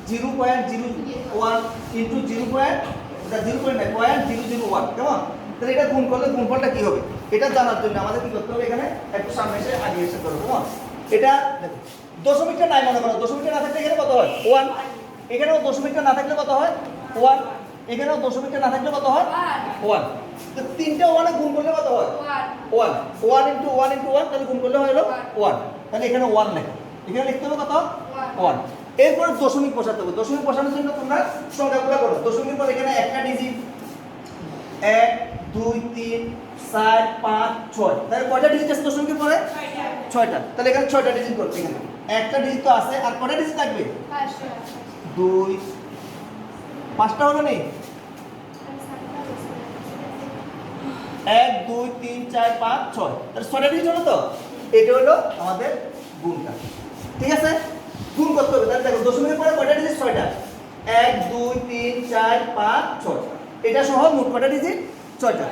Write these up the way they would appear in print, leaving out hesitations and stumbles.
0.01 into 0.001 কেমন? তাহলে এটা গুণ করলে গুণফলটা কি হবে এটা জানার জন্য আমাদের কি করতে হবে এখানে একটু সামনে এসে আগে এসে করব কেমন? এটা দেখো দশমিকটা নাই মনে করো, দশমিকটা না থাকলে এখানে কত হয় 1, এখানেও দশমিকটা না থাকলে কত হয় 1, এখানেও দশমিকটা না থাকলে কত হয় 1। তো তিনটা 1 এ গুণ করলে কত হয় 1, 1 ইনটু 1 ইনটু 1 তাহলে গুণ করলে হলো 1, তাহলে এখানে 1 লেখা, এখানে লিখতে হবে কত 1। এরপর দশমিক বসাতে হবে, দশমিক বসানোর জন্য তোমরা সংখ্যাগুলো করো। দশমিকের পর এখানে একটা ডিজিট 1 2 3 4 5 6, তাহলে কয়টা ডিজিট আছে দশমিকের পরে 6টা, তাহলে এখানে 6টা ডিজিট করতে এখানে একটা ডিজিট তো আছে আর কয়টা ডিজিট থাকবে 2 5টা হলো নেই 1 2 3 4 5 6, তাহলে 6টা ডিজিট হলো তো, এটা হলো আমাদের গুণটা। ঠিক আছে, গুণ করতে হবে। তাহলে দেখো দশমিকের পরে কয়টা ডিজিট 6টা, 1 2 3 4 5 6, এটা সহ মোট কয়টা ডিজিট 6টা।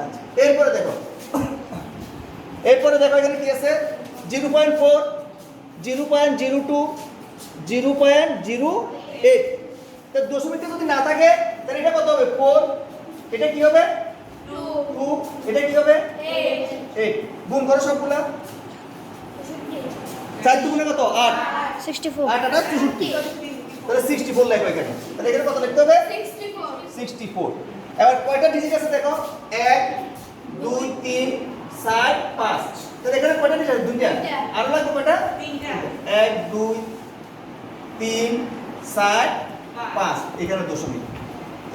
আচ্ছা এরপরে দেখো এখানে কি আছে 0.4 0.02 0.08, তো দশমিকটা যদি না থাকে তাহলে এটা কত হবে 4, এটা কি হবে 2, এটা কি হবে 8। গুণ করো সবগুলা, 4 দুগুণে কত 8, 64 8 8 64, তাহলে 64 লেখো এখানে। তাহলে এখানে কত লিখতে হবে 64। এবার কয়টা ডিজিট আছে দেখো 1 2 3 4 5, তাহলে এখানে কয়টা ডিজিট আছে দুইটা, আর লাগবে কয়টা 1 2 3 4 5, এখানে দশমিক।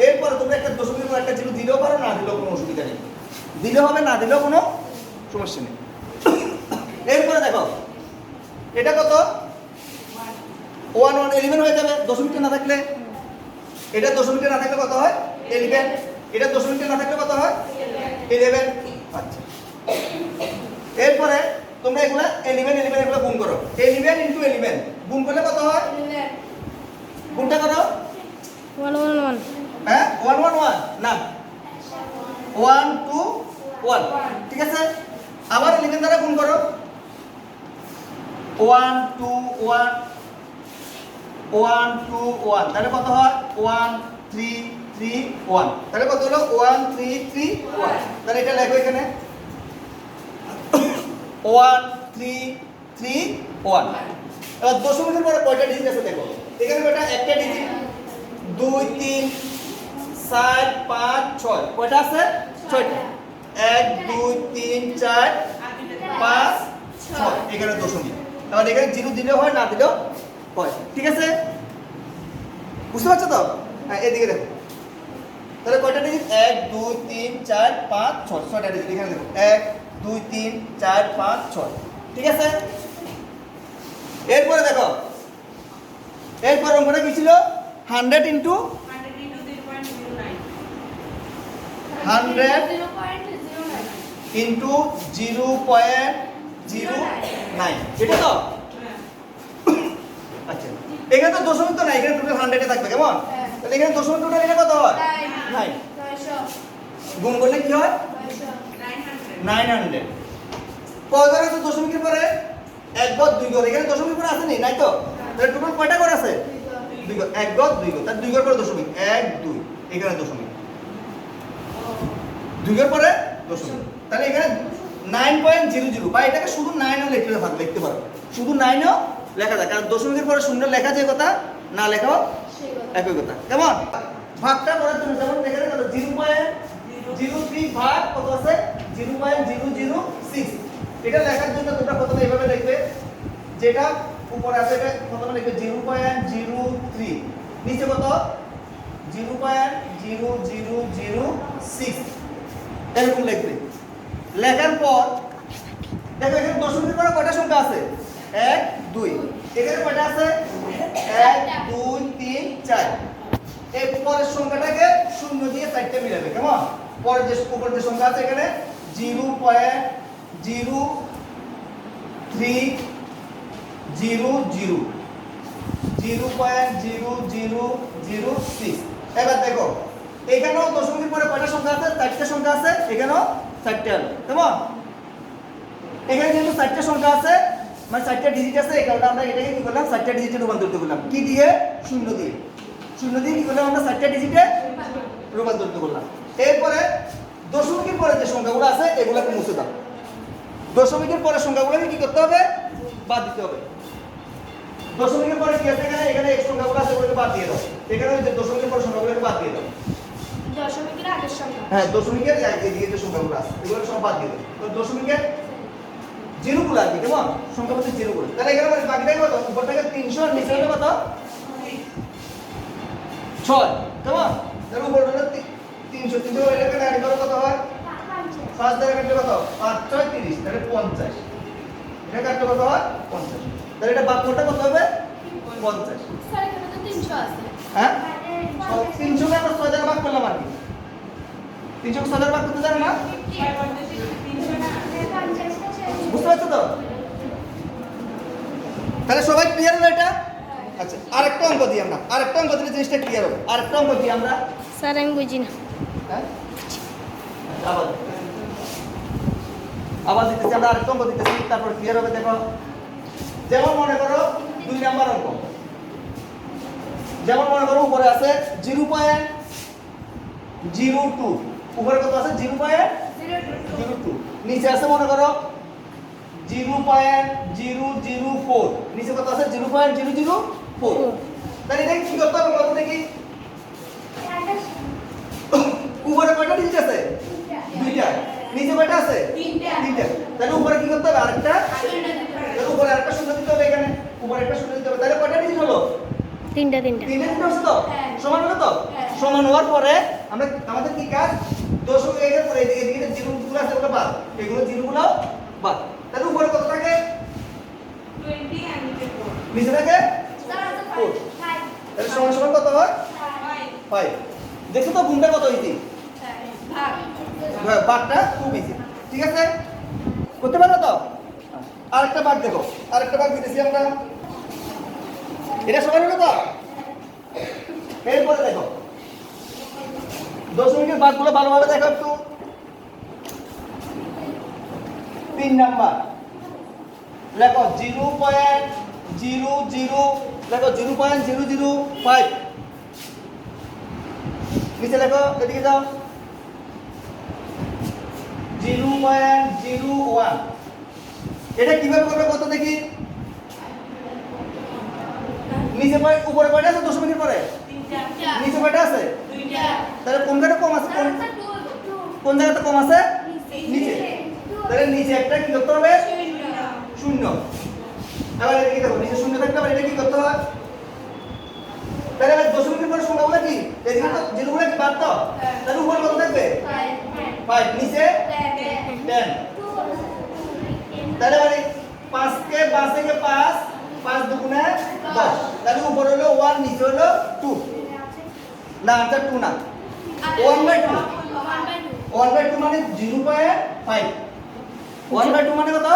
এরপর তোমরা একটা দশমিকের পর একটা জিরো দিলেও পারো না দিলেও কোনো অসুবিধা নেই, দিলে হবে না দিলেও কোনো সমস্যা নেই। এরপরে দেখো এটা কত 1 1 11 হয়ে যাবে দশমিকটা না থাকলে, এটা দশমিকটা না থাকলে কত হয় 11, এটা দশমিকটা না থাকলে কত হয় 11। আচ্ছা এরপরে তোমরা এগুলা 11 11 এগুলা গুণ করো, 11 ইনটু 11 গুণ করলে কত হয়, গুণটা করো 111 হ্যাঁ 1 1 1 না 1 2 1, ঠিক আছে। আবার 11 দ্বারা গুণ করো 1 2 1 1 2 1, তাহলে কত হয় 1 3 3 1, তাহলে কত হলো 1 3 3 1, তাহলে এটা লেখো এখানে 1 3 3 1। এবার দশমিকের পরে কয়টা ডিজিট আছে দেখো, এখানে কয়টা একটা ডিজিট 2 3 4 5 6, কয়টা আছে 6টা, 1 2 3 4 5 6, এখানে দশমিক। এবার এখানে জিরো দিলেও হয় না দিলেও হয়, ঠিক আছে বুঝতে পারছো তো? হ্যাঁ এদিকে দেখো, তাহলে কয়টা ডিজিট 1 2 3 4 5 6, 6টা ডিজিট এখানে দেখো 1 2 3 4 5 6, ঠিক আছে। এরপরে দেখো এরপর অঙ্কটা কি ছিল 100 ইনটু 100 ইনটু 0.09, এটা তো আচ্ছা এখানে তো দশমিক তো নাই, এখানে টোটাল 100 এ থাকবে কেমন, তাহলে এখানে দশমিক টোটাল এটা কত হয় 9, গুণ করলে কি হয় 900। কয় ঘর আছে দশমিকের পরে 1 ঘর 2 ঘর, এখানে দশমিকের পরে আছে নাই তো, তাহলে টোটাল কয়টা ঘর আছে 2 ঘর, 1 ঘর 2 ঘর, তাহলে 2 ঘর পরে দশমিক 1 2, এখানে দশমিক 2 ঘর পরে দশমিক, তাহলে এখানে 9.00 বা এটাকে শুধু 9 ও লিখতে পারো, শুধু 9 ও লেখা যায়, কারণ দশমিকের পরে শূন্য লেখা যে কথা না লেখাও একই কথা কেমন। ভাগটা করার জন্য যেমন এখানে কত 0.03 ভাগ কত আছে 0.006, এটা লেখার জন্য তোমরা প্রথমে এইভাবে লিখবে, যেটা উপরে আছে এটা প্রথমে লিখবে 0.003, নিচে কত 0.0006, এরকম লিখবে। লেখার পর দেখো এখানে দশমিকের পরে কয়টা সংখ্যা আছে 1 2, এখানে কয়টা আছে 1 2 3 4, এই পরের সংখ্যাটাকে শূন্য দিয়ে 4টা মিলাবে কেমন। পরের যে উপরের যে সংখ্যা আছে এখানে 0.0006, এবার দেখো এখানেও দশমিকের পরে কয়টা সংখ্যা আছে 4টা সংখ্যা আছে, এখানেও 4টা হলো কেমন। এখানে যেহেতু 4টা সংখ্যা আছে মানে 4টা ডিজিট আছে, এই কারণে আমরা এটাকে কি করলাম 4টা ডিজিটে রূপান্তরিত করলাম। কি দিয়ে? শূন্য দিয়ে। শূন্য দিয়ে কি করলাম আমরা 4টা ডিজিটে রূপান্তরিত করলাম। এরপরে দশমিকের পরে যে সংখ্যাগুলো আছে এগুলোকে মুছে দাও। দশমিকের পরে সংখ্যাগুলোকে কি করতে হবে? বাদ দিতে হবে। দশমিকের পরে কি আছে এখানে? এখানে এক সংখ্যাগুলো আছে ওগুলোকে বাদ দিয়ে দাও। এখানে যে দশমিকের পরে সংখ্যাগুলোকে বাদ দিয়ে দাও। দশমিকের আগের সংখ্যা। হ্যাঁ, দশমিকের এদিকে যে সংখ্যাগুলো আছে এগুলো সব বাদ দিয়ে দাও। তো দশমিকের জিরোগুলো আর কি, কেমন? সংখ্যা বলতে জিরোগুলো। তাহলে এখানে মানে বাকিটাই কত? উপরটাকে 300 আর নিচে হলো কত? 6, কেমন? তাহলে উপরটা হলো 300, 300 এটাকে অ্যাড করো কত হয়? 5 দ্বারা কাটলে কত? 5 6 30, তাহলে 50। এটা কাটলে কত হয়? 50। তাহলে এটা ভাগফলটা কত হবে? 50। স্যার এখানে তো 300 আছে। হ্যাঁ? 300 কে আমরা 6 দ্বারা ভাগ করলাম আর কি। 300 কে 6 দ্বারা ভাগ করতে জানো না? বুঝতে পারছো তো? তাহলে সবাই ক্লিয়ার হলো এটা? আচ্ছা, আরেকটা অঙ্ক দিই আমরা। আরেকটা অঙ্ক দিলে জিনিসটা ক্লিয়ার হবে। আরেকটা অঙ্ক দিই আমরা। স্যার আমি বুঝি না। হ্যাঁ? আবার দিতেছি আমরা, আরেকটা অঙ্ক দিতেছি, তারপর ক্লিয়ার হবে। দেখো, যেমন মনে করো 2 নাম্বার অঙ্ক। যেমন মনে করো উপরে আছে 0.02, উপরে কত আছে? 0.02। নিচে আছে মনে করো 0.004, নিচে কত আছে? 0.004। তাহলে এটা কি করতে হবে কত দেখি? উপরে কয়টা ডিজিট আছে? 2টা। নিচে কয়টা আছে? 3টা। তাহলে উপরে কি করতে হবে? আরেকটা। তাহলে উপরে আরেকটা শূন্য দিতে হবে এখানে। উপরে একটা শূন্য দিতে হবে। তাহলে কয়টা ডিজিট হলো? 3টা। 3টা ডিজিট হচ্ছে তো? হ্যাঁ। সমান হলো তো? হ্যাঁ। সমান হওয়ার পরে আমরা আমাদের কি কাজ? দশমিক এর পরে এদিকে যে জিরোগুলো আছে ওগুলো বাদ। এগুলো জিরোগুলো বাদ। তাহলে উপরে কত থাকে? 20 and 4। নিচে থাকে স্যার আছে 4। 5। তাহলে সমান সমান কত হয়? 5। দেখো তো গুণটা কত ইজি? ভাগ। বাঘটা খুব ইজি। ঠিক আছে? করতে পারো তো? আরেকটা বাঘ দেখো। আরেকটা বাঘ দিতেছি আমরা। এটা সমান হলো তো? এরপরে দেখো দশমিকের বাঘগুলো ভালোভাবে দেখো একটু। 3 নাম্বার লেখো 0.00, লেখো 0.005। নিচে লেখো, এদিকে যাও 0.01। এটা কিভাবে করবে কত দেখি? নিচে উপরে কয়টা আছে দশমিকের পরে? 3টা। নিচে কয়টা আছে? 2টা। তাহলে কোন জায়গাটা কম আছে? কোন জায়গাটা কম আছে? নিচে। তাহলে নিচে একটা কি করতে হবে? শূন্য। আবার এদিকে দেখো, নিচে শূন্য থাকলে আবার এটা কি করতে হয়? তাহলে এবার দশমিকের পরে সংখ্যাগুলো কি? এদিকে তো যেগুলো কি বাদ দাও। তাহলে উপরে কত থাকবে? 5, নিচে 10। তাহলে মানে 5 কে 5 থেকে 5, 5 দুগুণে 10। তাহলে উপরে হলো 1, নিচে হলো 2। না, এটা 2 না। 1/2। 1/2 মানে 0.5। 1/2 মানে কত?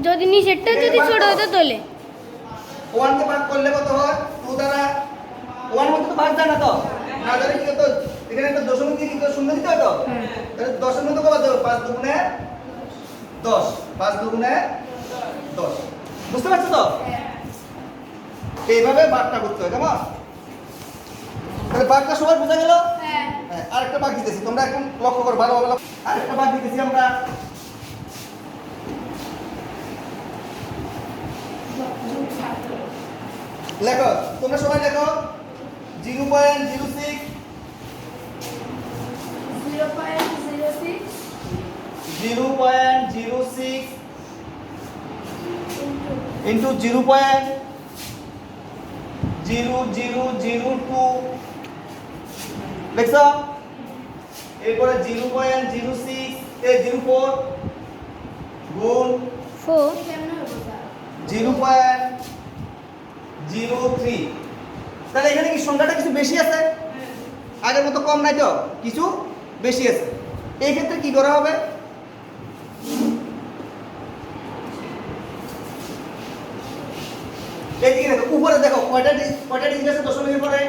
যদি নিচেরটা যদি ছোট হতো তাহলে 1 কে ভাগ করলে কত হয়? 2 দ্বারা 1 মধ্যে তো ভাগ যায় না তো? না জানি কি হতো? এখানে একটা দশমিক দিয়ে কি করে শূন্য দিতে হয় তো? তাহলে 10 এর মধ্যে কত দেব? 5 দুগুণে 10। 5 দুগুণে 10। বুঝতে পারছো তো? এইভাবে ভাগটা করতে হয়, কেমন? তাহলে ভাগটা সবার বোঝা গেল? হ্যাঁ, আরেকটা ভাগ দিতেছি, তোমরা এখন লক্ষ্য করো ভালোভাবে। আরেকটা ভাগ দিতেছি আমরা। লেখো, তোমরা সবাই লেখো 0.06 into 0.0002 লিখছো? এরপরে 0.04 গুণ 4 0.03। তাহলে এখানে কি সংখ্যাটা কিছু বেশি আছে? আগের মতো কম নাই তো, কিছু বেশি আছে। এই ক্ষেত্রে কি করা হবে? এইদিকে দেখো, উপরে দেখো কয়টা ডিজিট আছে দশমিকের পরে?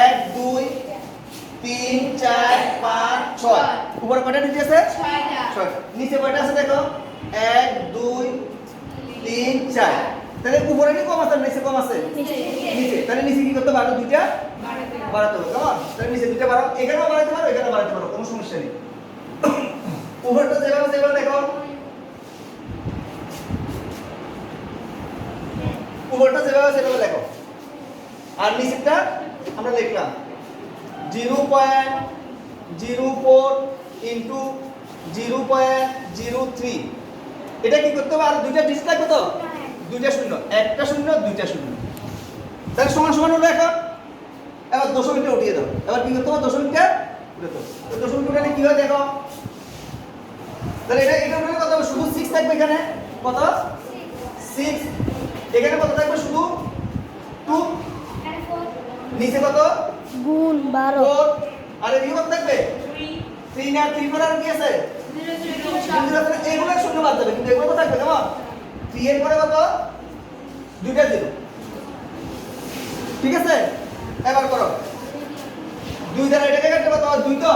1 2 3 4 5 6। উপরে কয়টা ডিজিট আছে? 6টা। নিচে কয়টা আছে দেখো? 1 2 3 4 তাহলে উপরে কি কম আছে নিচে কম আছে নিচে তাহলে নিচে কি করতে পারো দুইটা বাড়াতে হবে কেমন তাহলে নিচে দুইটা বাড়াও এখানেও বাড়াতে পারো এখানেও বাড়াতে পারো কোনো সমস্যা নেই উপরটা যেভাবে দেখো উপরটা যেভাবে সেভাবে দেখো আর নিচেরটা আমরা লিখলাম 0.04 ইনটু 0.03 এটা কি করতে হবে আর দুইটা ডিজিট লাগবে তো দুইটা শূন্য একটা শূন্য দুইটা শূন্য তাহলে সমান সমান হলো এখন এবার দশমিকটা উঠিয়ে দাও এবার কি করতে হবে দশমিকটা উঠে দাও তো দশমিক উঠালে কি হয় দেখো তাহলে এটা উঠালে কত হবে শুধু 6 থাকবে এখানে কত 6 এখানে কত থাকবে শুধু 2 নিচে কত গুণ 12 4 আর এদিকে কত থাকবে 3 আর 3 আর কি আছে এগুলো শূন্য বাদ যাবে কিন্তু এগুলো তো থাকবে কেমন 3 এর পরে কত দুইটা 0 ঠিক আছে এবার করো 2 দ্বারা এটাকে কাটলে কত হয় 2 তো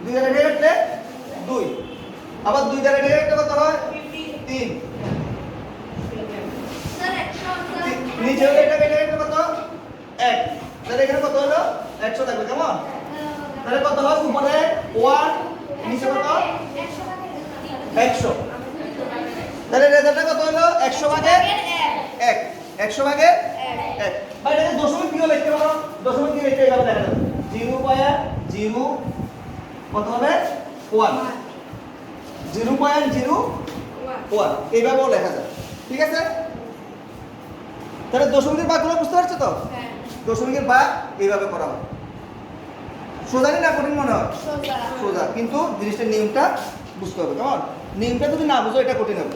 2 দ্বারা এটাকে কাটলে 2 আবার 2 দ্বারা এটাকে কাটলে কত হয় 3 স্যার 100 নিচে হলো এটাকে কাটলে কত 1 তাহলে এখানে কত হলো 100 থাকবে কেমন তাহলে কত হয় উপরে 1 নিচে কত 100 তাহলে রেজাল্টটা কত হলো 100 ভাগে 1 100 ভাগে 1 ভাই এটা দশমিক কিভাবে লিখতে পারো দশমিক কি লিখতে হবে দেখা যাবে 0.0 কত হবে 1 0.01 এইভাবেও লেখা যায় ঠিক আছে তাহলে দশমিকের ভাগগুলো বুঝতে পারছো তো দশমিকের ভাগ এইভাবে করা হয় সোজা না কঠিন মনে হয় সোজা কিন্তু জিনিসটার নিয়মটা বুঝতে হবে কেমন নিয়মটা যদি না বুঝো এটা কঠিন হবে